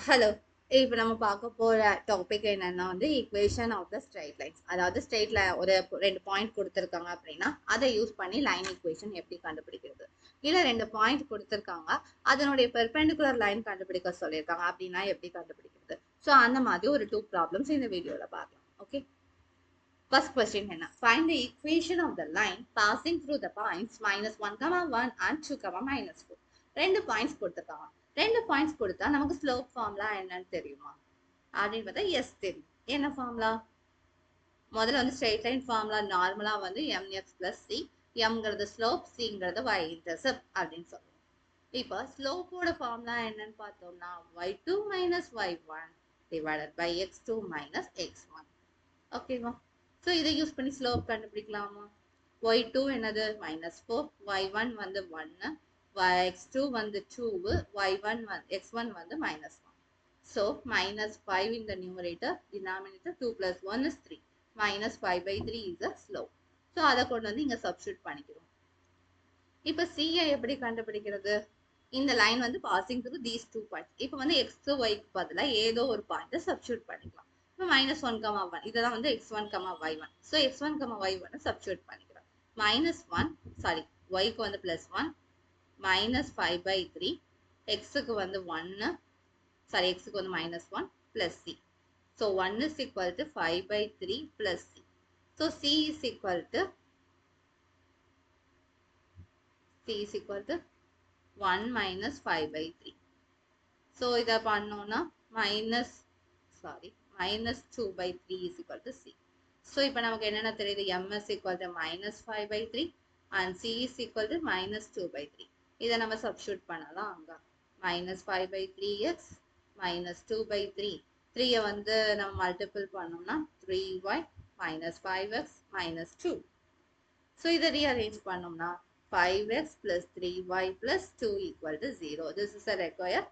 Hello. இப்போ நம்ம பார்க்க போற டாபிக் என்னன்னா equation of the straight lines. அதாவது ஸ்ட்ரைட்ல ஒரு 2 பாயிண்ட் கொடுத்துருக்காங்க அப்படின்னா அதை யூஸ் பண்ணி லைன் ஈக்குவேஷன் எப்படி கண்டுபிடிக்கிறது. இல்ல 2 பாயிண்ட் கொடுத்துருக்காங்க, அதனுடைய பெர்பெண்டிகுலர் லைன் கண்டுபிடிக்க சொல்லியிருக்காங்க அப்படின்னா எப்படி கண்டுபிடிக்கிறது. ஸோ அந்த மாதிரி ஒரு 2 ப்ராப்ளம்ஸ் இந்த வீடியோல பார்க்கலாம். ஓகே. First question என்ன? Find the equation of the line passing through the points -1, 1 and 2, -4. 2 points கொடுத்துருக்காங்க. 2 பாயிண்ட்ஸ் கொடுத்தா நமக்கு ஸ்லோப் ஃபார்முலா என்னன்னு தெரியுமா அப்படின்னு பார்த்தா எஸ் தெரியும். என்ன ஃபார்முலா? முதல்ல ஸ்ட்ரெயிட் லைன் ஃபார்முலா நார்மலா mx பிளஸ் சி. எம்ங்கிறது ஸ்லோப், சிங்கிறது y இன்டர்செப்ட் அப்படின்னு சொல்லுவோம். இப்போ ஸ்லோப்போட ஃபார்முலா என்னன்னு பார்த்தோம்னா y2 minus y1 divided by x2 minus x1. ஓகேவா? ஸோ இதை யூஸ் பண்ணி ஸ்லோப் கண்டுபிடிக்கலாமா? y2 என்னது -4, y1 1, x2 2, y1 x1 -1. So -5 in the numerator, denominator 2 plus 1 is 3. -5/3 is the slope. So அதை கொண்டு இங்க சப்ஸ்டியூட் பண்ணிக்கிறோம். இப்போ c எப்படி கண்டுபிடிக்கிறது? இந்த line passing through these 2 points. இப்போ x to y க்கு பதிலா ஏதோ ஒரு பாயிண்ட் சப்ஸ்டியூட் பண்ணிக்கலாம். இப்போ -1, 1 இதெல்லாம் x1, y1. So x1, y1 substitute பண்ணிக்கிறோம். -1 sorry yக்கு +1 -5/3, xக்கு 1 sorry xக்கு -1 plus c. So 1 is equal to 5/3 plus c. So c is equal to 1 minus 5/3. So இதை பண்ணோம்னா -2/3 is equal to c. So இப்போ நமக்கு என்னென்ன தெரியுது? m is equal to -5/3 and c is equal to -2/3. இதை நம்ம substitute பண்ணலாம். அங்க -5/3x -2/3. 3 நம்ம மல்டிபிள் பண்ணோம்னா 3y -5x -2. So இதை ரீஅரேஞ்ச் பண்ணோம்னா 5x plus 3y plus 2 equal to 0. This is a required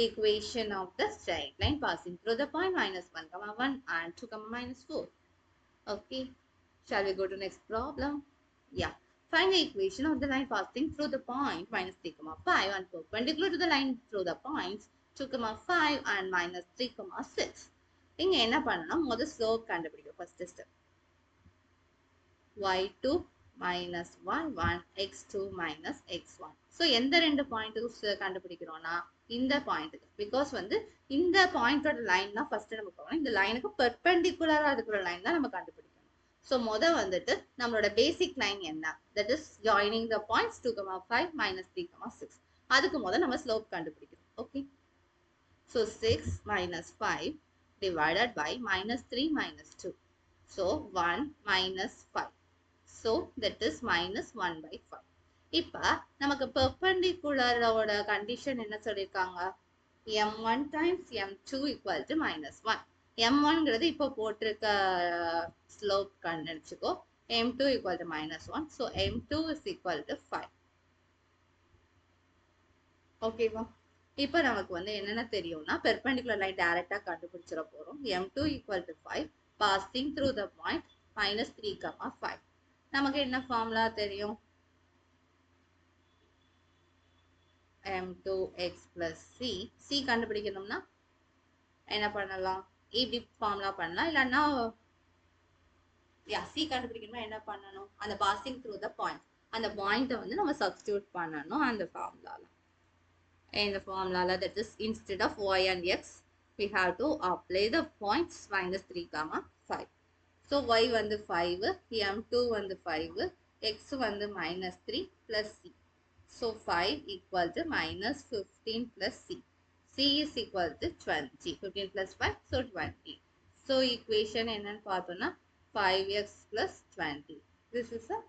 equation of the straight line passing through the point -1, 1 and 2, -4. Okay. Shall we go to next problem? Yeah. Find the equation of the line passing through the point -3, 5 and perpendicular to the line through the points 2, 5 and -3, 6. இங்க என்ன பண்ணணும்? முதல் slope கண்டுபிடிக்கும். First step y2 minus 1, 1, x2 minus x1. So எந்த 2 பாயிண்ட்டுக்கு கண்டுபிடிக்கிறோம்னா இந்த பாயிண்ட்டுக்கு. Because இந்த பாயிண்டோட லைன் தான் ஃபர்ஸ்ட் நம்ம போகணும். இந்த லைனுக்கு பெர்பெண்டிகுலரா இருக்கிற லைன் தான் நம்ம கண்டுபிடிக்கணும். ஸோ நம்மளோட பேசிக் லைன் என்ன? That is joining the points 2, 5 -3, 6. அதுக்கு நம்ம ஸ்லோப் கண்டுபிடிக்கணும். Okay. So 6 minus 5 divided by -3 -2. So 1 minus 5. So that is -1/5. இப்ப நமக்கு பெர்பெண்டிகுலரோட கண்டிஷன் என்ன சொல்லிருக்காங்க? m1 times m2 equal to -1. m1ங்கிறது இப்போ போட்டிருக்க slope கண்டுபிடிச்சுக்கோ. m2 equal to -1. So m2 is equal to 5. ஓகேவா? இப்போ நமக்கு என்னென்ன தெரியும்னா பெர்பெண்டிகுலர் லைன் டைரக்டா கண்டுபிடிச்சிட போறோம். m2 equal to 5 passing through the point -3, 5. நமக்கு என்ன ஃபார்முலா தெரியும்? m2x plus c கண்டுபிடிக்கணும்னா என்ன பண்ணலாம்? இப்படி ஃபார்முலா பண்ணலாம். இல்லைன்னா c கண்டுபிடிக்கணும்னா என்ன பண்ணணும்? அந்த பாசிங் த்ரூ த பாயிண்ட், அந்த பாயிண்ட்டை நம்ம சப்ஸ்டியூட் பண்ணணும் அந்த ஃபார்முலால. இந்த ஃபார்முலால that is instead of y and x we have to apply the points -3, 5. So y 5, m2 5, x -3 plus c. So 5 equal to -15 plus c. c is equal to 20. 15 plus 5, so 20. So equation என்னன்னு பார்த்தோம்னா 5x plus 20. This is a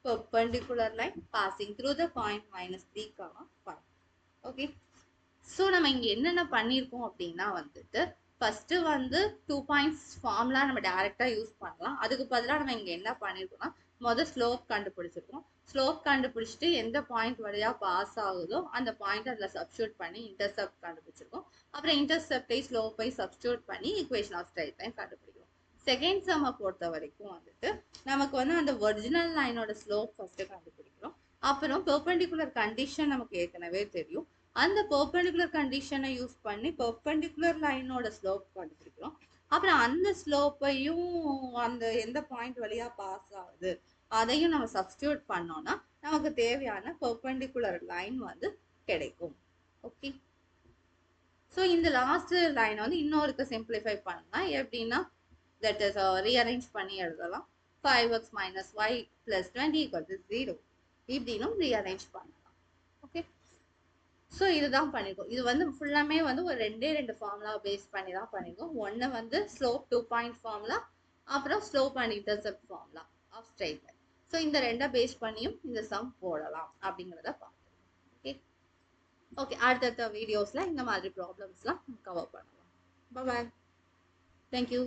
perpendicular line passing through the point -3, 5. Okay. So நம்ம இங்க என்னென்ன பண்ணியிருக்கோம் அப்படின்னா first 2 points formula நம்ம டைரக்டா use பண்ணலாம். அதுக்கு பதிலாக நம்ம இங்க என்ன பண்ணிருக்கோம்னா முதல் ஸ்லோப் கண்டுபிடிச்சிருக்கோம். ஸ்லோப் கண்டுபிடிச்சிட்டு எந்த பாயிண்ட் வழியா பாஸ் ஆகுதோ அந்த பாயிண்ட் அதுல சப்ஸ்டியூட் பண்ணி இன்டர்செப்ட் கண்டுபிடிச்சிருக்கோம். அப்புறம் இன்டர்செப்டை ஸ்லோப்பை சப்ஸ்டியூட் பண்ணி ஈக்குவேஷன் ஆஃப் ஸ்ட்ரைட் லைன் கண்டுபிடிக்கிறோம். செகண்ட் சம்மை பொறுத்த வரைக்கும் நமக்கு அந்த ஒரிஜினல் லைனோட ஸ்லோப் ஃபர்ஸ்ட் கண்டுபிடிக்கிறோம். அப்புறம் பெர்பெண்டிகுலர் கண்டிஷன் நமக்கு ஏற்கனவே தெரியும். அந்த பெர்பெண்டிகுலர் கண்டிஷனை யூஸ் பண்ணி பெர்பெண்டிகுலர் லைனோட ஸ்லோப் கண்டுபிடிக்கிறோம். அப்புறம் அந்த ஸ்லோப்பையும் அந்த எந்த பாயிண்ட் வழியா பாஸ் ஆகுது அதையும் நம்ம சப்ஸ்டியூட் பண்ணோம்னா நமக்கு தேவையான பெர்பெண்டிகுலர் லைன் வந்து கிடைக்கும். ஓகே, ஸோ இந்த லாஸ்ட் லைனை வந்து இன்னொருக்கு சிம்பிளிஃபை பண்ணலாம். எப்படின்னா தட் இஸ் ரீஅரேஞ்ச் பண்ணி எழுதலாம். 5x minus y plus 20 equal to 0 இப்படின்னும் rearrange பண்ணலாம். ஓகே, ஸோ இதுதான் பண்ணிருக்கோம். இது வந்து ஃபுல்லாமே வந்து ஒரு ரெண்டு ஃபார்முலா பேஸ் பண்ணி தான் பண்ணிருக்கோம். ஒன்று வந்து ஸ்லோப் 2 பாயிண்ட் ஃபார்முலா, அப்புறம் slope and intercept formula of straight line. So இந்த ரெண்டை பேஸ் பண்ணியும் இந்த சம் போடலாம் அப்படிங்கிறத பார்க்கலாம். ஓகே ஓகே, அடுத்தடுத்த வீடியோஸில் இந்த மாதிரி ப்ராப்ளம்ஸ்லாம் கவர் பண்ணலாம். பாய், தேங்க்யூ.